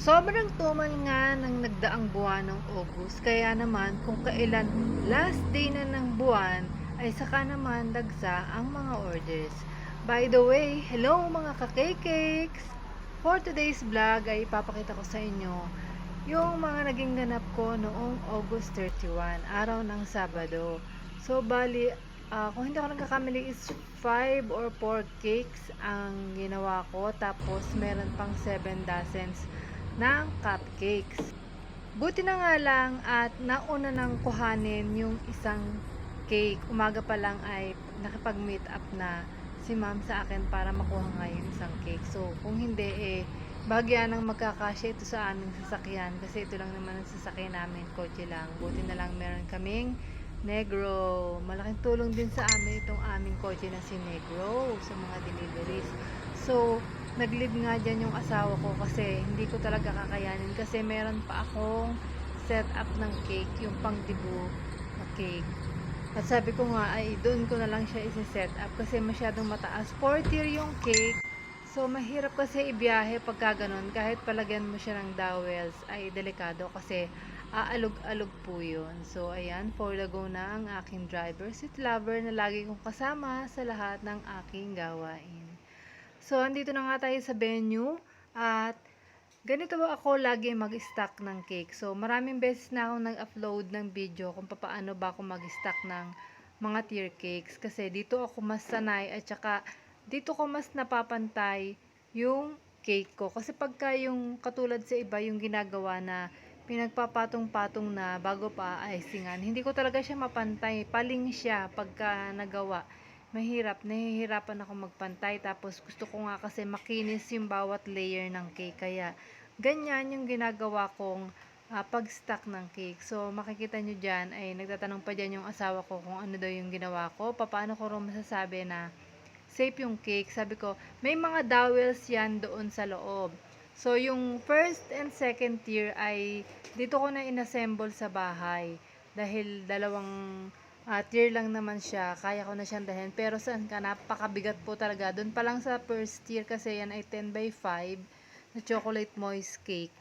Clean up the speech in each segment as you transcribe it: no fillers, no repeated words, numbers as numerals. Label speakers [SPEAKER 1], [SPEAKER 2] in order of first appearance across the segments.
[SPEAKER 1] Sobrang tumal nga ng nagdaang buwan ng August, kaya naman kung kailan last day na ng buwan ay saka naman dagsa ang mga orders. By the way, hello mga ka-cakes! For today's vlog ay ipapakita ko sa inyo yung mga naging ganap ko noong August 31, araw ng Sabado. So bali, kung hindi ako nagkakamali is 5 or 4 cakes ang ginawa ko, tapos meron pang 7 dozens ng cupcakes. Buti na nga lang at nauna nang kuhanin yung isang cake. Umaga pa lang ay nakipag-meet up na si ma'am sa akin para makuha nga yung isang cake. So, kung hindi bahagya nang magkakasya ito sa aming sasakyan kasi ito lang naman ang sasakyan namin, kotse lang. Buti na lang meron kaming Negro. Malaking tulong din sa amin itong aming kotse na si Negro sa mga deliveries. So, nag-leave nga dyan yung asawa ko kasi hindi ko talaga kakayanin kasi meron pa akong set up ng cake, yung pang dibu na cake. At sabi ko nga ay doon ko na lang siya isi-set up kasi masyadong mataas. 4 tier yung cake. So mahirap kasi ibiyahe pagka ganun. Kahit palagyan mo siya ng dowels ay delikado kasi aalog-alog po yun. So ayan, for the go na ang aking driver, seat lover na lagi kong kasama sa lahat ng aking gawain. So, andito na nga tayo sa venue at ganito ba ako lagi mag-stock ng cake. So, maraming beses na akong nag-upload ng video kung paano ba ako mag-stock ng mga tier cakes. Kasi dito ako mas sanay at saka dito ko mas napapantay yung cake ko. Kasi pagka yung katulad sa iba yung ginagawa na pinagpapatong-patong na bago pa icingan, hindi ko talaga siya mapantay. Paling siya pagka nagawa. Nahihirapan ako magpantay, tapos gusto ko nga kasi makinis yung bawat layer ng cake, kaya ganyan yung ginagawa kong pag-stack ng cake. So makikita nyo dyan ay nagtatanong pa dyan yung asawa ko kung ano daw yung ginawa ko, paano ko rin masasabi na safe yung cake. Sabi ko, may mga dowels yan doon sa loob. So yung first and second tier ay dito ko na inassemble sa bahay dahil dalawang tier lang naman siya, kaya ko na siyang dalhin. Pero saan ka, napakabigat po talaga. Doon pa lang sa first tier kasi yan ay 10 by 5 na chocolate moist cake.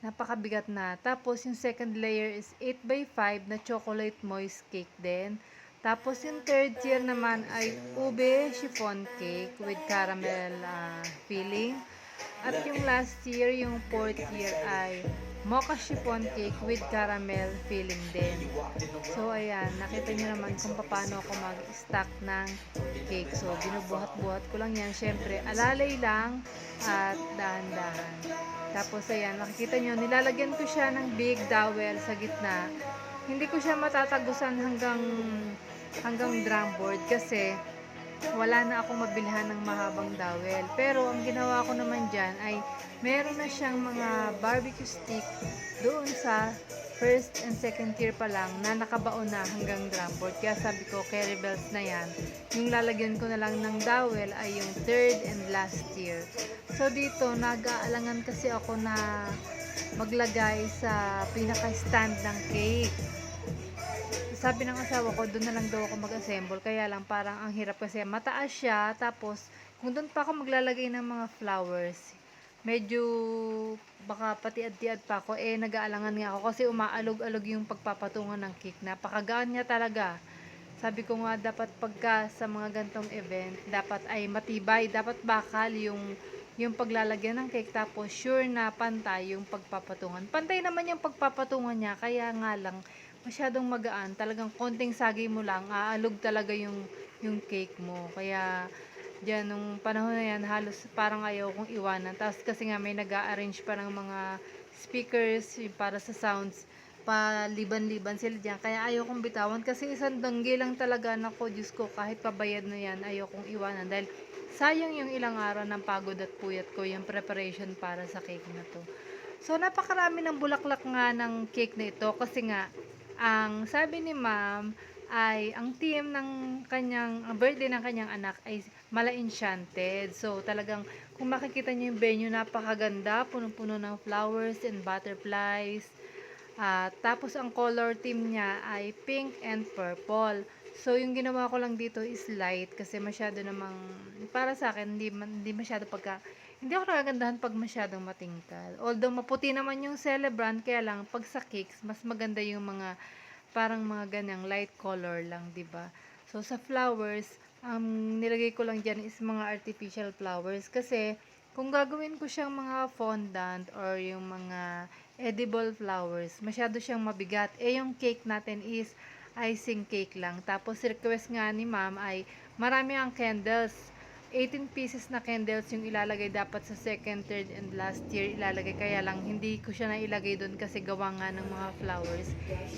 [SPEAKER 1] Napakabigat na. Tapos yung second layer is 8 by 5 na chocolate moist cake din. Tapos yung third tier naman ay ube chiffon cake with caramel filling. At yung last tier, yung fourth tier ay mocha chiffon cake with caramel filling din. So, ayan, nakita nyo naman kung paano ako mag-stack ng cake. So, binubuhat-buhat ko lang yan. Siyempre, alalay lang at dahan-dahan. Tapos, ayan, nakikita nyo, nilalagyan ko siya ng big dowel sa gitna. Hindi ko siya matatagusan hanggang drum board kasi wala na akong mabilhan ng mahabang dowel. Pero ang ginawa ko naman dyan ay meron na siyang mga barbecue stick doon sa first and second tier pa lang na nakabaon na hanggang drum board. Kaya sabi ko, carry belts na yan. Yung lalagyan ko na lang ng dowel ay yung third and last tier. So dito, nag-aalangan kasi ako na maglagay sa pinaka-stand ng cake. Sabi ng asawa ko, doon na lang daw ako mag-assemble. Kaya lang parang ang hirap kasi mataas siya. Tapos, kung doon pa ako maglalagay ng mga flowers, medyo baka patiad-tiad pa ako. Nag-aalangan nga ako kasi umaalog-alog yung pagpapatungan ng cake. Napakagaan niya talaga. Sabi ko nga, dapat pagka sa mga gantong event, dapat ay matibay. Dapat bakal yung paglalagyan ng cake. Tapos, sure na pantay yung pagpapatungan. Pantay naman yung pagpapatungan niya. Kaya nga lang, masyadong magaan, talagang konting sagay mo lang, aalog talaga yung cake mo. Kaya diyan nung panahon na yan, halos parang ayaw kong iwanan. Tapos kasi nga may nag-a-arrange pa ng mga speakers para sa sounds, paliban-liban sila diyan. Kaya ayaw kong bitawan kasi isang danggi lang talaga. Nako, Diyos ko, kahit pabayad na yan, ayaw kong iwanan dahil sayang yung ilang araw ng pagod at puyat ko yung preparation para sa cake na to. So napakarami ng bulaklak nga ng cake na ito kasi nga ang sabi ni ma'am ay ang theme ng ang birthday ng kanyang anak ay Mala Enchanted. So talagang kung makikita niyo yung venue, napakaganda, punong-puno ng flowers and butterflies. Tapos ang color theme niya ay pink and purple. So yung ginawa ko lang dito is light kasi masyado namang para sa akin hindi masyado Hindi ako nagagandahan pag masyadong matingkad. Although maputi naman yung celebrant, kaya lang pag sa cakes, mas maganda yung mga parang mga ganyang light color lang, 'di ba? So sa flowers, nilagay ko lang diyan is mga artificial flowers kasi kung gagawin ko siyang mga fondant or yung mga edible flowers, masyado siyang mabigat. Yung cake natin is icing cake lang. Tapos request nga ni ma'am ay marami ang candles. 18 pieces na candles yung ilalagay dapat sa second, third, and last tier ilalagay. Kaya lang, hindi ko siya nailagay doon kasi gawa nga ng mga flowers.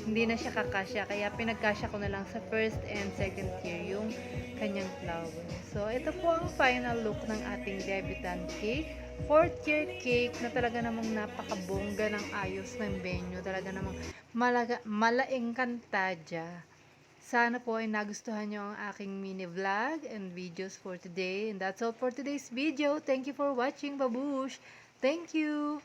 [SPEAKER 1] Hindi na siya kakasya. Kaya pinagkasya ko na lang sa first and second tier yung kanyang flowers. So, ito po ang final look ng ating debutant cake. Fourth tier cake na talaga namang napakabongga ng ayos ng venue. Talaga namang malaing kantadya. Sana po ay nagustuhan nyo ang aking mini vlog and videos for today. And that's all for today's video. Thank you for watching, babush! Thank you!